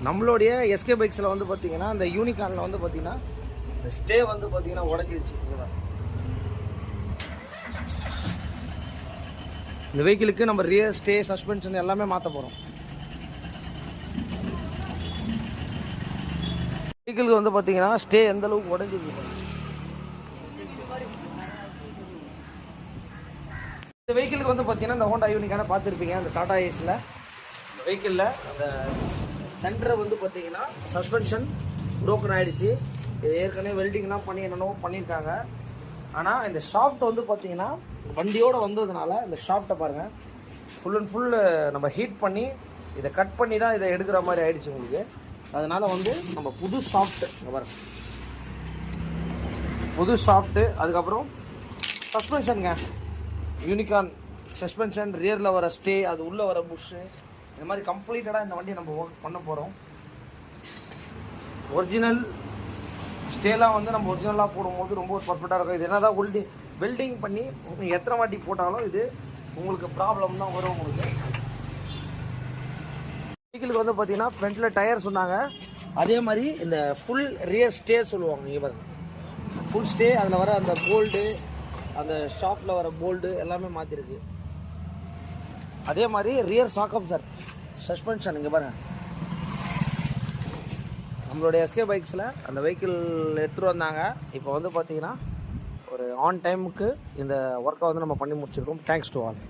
நம்மளுடைய எஸ்கே பைக்ஸில் வந்து பார்த்தீங்கன்னா இந்த யூனிகார்னில் வந்து பார்த்தீங்கன்னா இந்த ஸ்டே வந்து பார்த்தீங்கன்னா உடஞ்சிருச்சு. இந்த வெஹிக்கிளுக்கு நம்ம ரியர் ஸ்டே சஸ்பென்ஷன் எல்லாமே மாற்ற போகிறோம். வெஹிக்கிளுக்கு வந்து பார்த்தீங்கன்னா ஸ்டே எந்த அளவுக்கு உடஞ்சிருக்கு. இந்த வெஹிக்கிளுக்கு வந்து பார்த்தீங்கன்னா இந்த ஹோண்டா யூனிக்கான பார்த்துருப்பீங்க. அந்த டாடா ஏஸில் வெஹிக்கிளில் அந்த சென்டரை வந்து பார்த்தீங்கன்னா சஸ்பென்ஷன் ப்ரோக்கன் ஆகிடுச்சு. இது ஏற்கனவே வெல்டிங்லாம் பண்ணி என்னென்னோ பண்ணியிருக்காங்க. ஆனால் இந்த ஷாஃப்ட் வந்து பார்த்தீங்கன்னா வண்டியோடு வந்ததுனால இந்த ஷாஃப்ட்டை பாருங்கள் ஃபுல் அண்ட் ஃபுல் நம்ம ஹீட் பண்ணி இதை கட் பண்ணி தான் இதை எடுக்கிற மாதிரி ஆகிடுச்சு உங்களுக்கு. அதனால் வந்து நம்ம புது ஷாஃப்ட்டு பாருங்க, புது ஷாஃப்ட்டு. அதுக்கப்புறம் சஸ்பென்ஷனுங்க, யூனிகார்ன் சஸ்பென்ஷன், ரியரில் வர ஸ்டே, அது உள்ளே வர புஷ்ஷு, இந்த மாதிரி கம்ப்ளீட்டடாக இந்த வண்டியை நம்ம ஒர்க் பண்ண போகிறோம். ஒரிஜினல் ஸ்டேலாம் வந்து நம்ம ஒரிஜினலாக போடும்போது ரொம்ப பர்ஃபெக்டாக இருக்கும். இது என்ன தான் வெல்டிங் பண்ணி நீங்கள் எத்தனை வாட்டி போட்டாலும் இது உங்களுக்கு ப்ராப்ளம் தான் வரும். உங்களுக்கு வெஹிக்கிளுக்கு வந்து பார்த்தீங்கன்னா ஃப்ரண்ட்டில் டயர் சொன்னாங்க, அதே மாதிரி இந்த ஃபுல் ரியர் ஸ்டே சொல்லுவாங்க. நீங்கள் பாருங்க, ஃபுல் ஸ்டே, அதில் வர அந்த போல்டு, அந்த ஷாப்பில் வர போல்டு எல்லாமே மாற்றிருக்கு. அதே மாதிரி ரியர் சாக்கப் சார் சஸ்பென்ஷன் இங்கே பாருங்கள். நம்மளுடைய எஸ்கே பைக்ஸில் அந்த வெஹிக்கிள் எடுத்துகிட்டு வந்தாங்க. இப்போ வந்து பார்த்தீங்கன்னா ஒரு ஆன் டைமுக்கு இந்த ஒர்க்கை வந்து நம்ம பண்ணி முடிச்சிருக்கோம். Thanks to all.